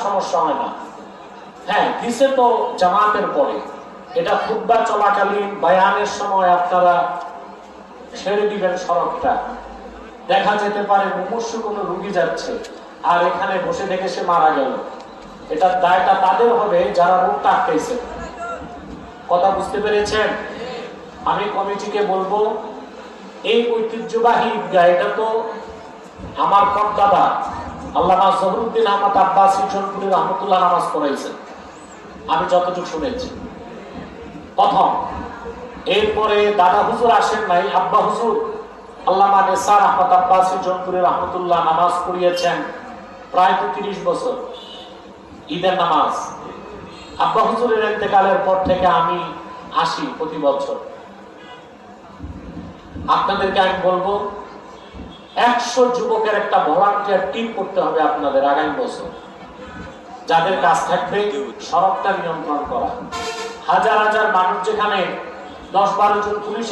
সমস্যা হয় না। হ্যাঁ, দিছে তো জামাতের পরে, এটা খুতবা চলাকালীন বায়ানের সময় আপনারা ছেড়ে দিবেন সড়কটা। দেখা যেতে পারে মুমূর্ষু কোনো রুগী যাচ্ছে আর এখানে বসে দেখে সে মারা গেল, এটা দায়টা তাদের হবে যারা রোগটা আটকাইছে। কথা বুঝতে পেরেছেন? আমি কমিটিকে বলবো, এই ঐতিহ্যবাহী ঈদগাহ, এটা তো আমার পর্দাদা আল্লামা জহুরুদ্দিন আহমদ আব্বাসী জনপুরি রহমতুল্লাহ নামাজ পড়াইছেন, আমি যতটুকু শুনেছি প্রথম। এরপরে দাদা হুজুর আসেন নাই, আব্বা হুজুর আল্লামা নেসার আহমদ আব্বাসী জনপুরি রহমতুল্লাহ নামাজ পড়িয়েছেন প্রায় 30 বছর ঈদের নামাজ। আব্বা হুজুরের ইন্তেকালের পর থেকে আমি আসি প্রতি বছর। আপনাদেরকে আমি বলবো, 100 যুবকের একটা ভলান্টিয়ার টিম করতে হবে আপনাদের আগামী বছর, যাদের কাজ থাকবে সড়কটা নিয়ন্ত্রণ করা। হাজার হাজার মানুষ যেখানে 10-12 জন পুলিশ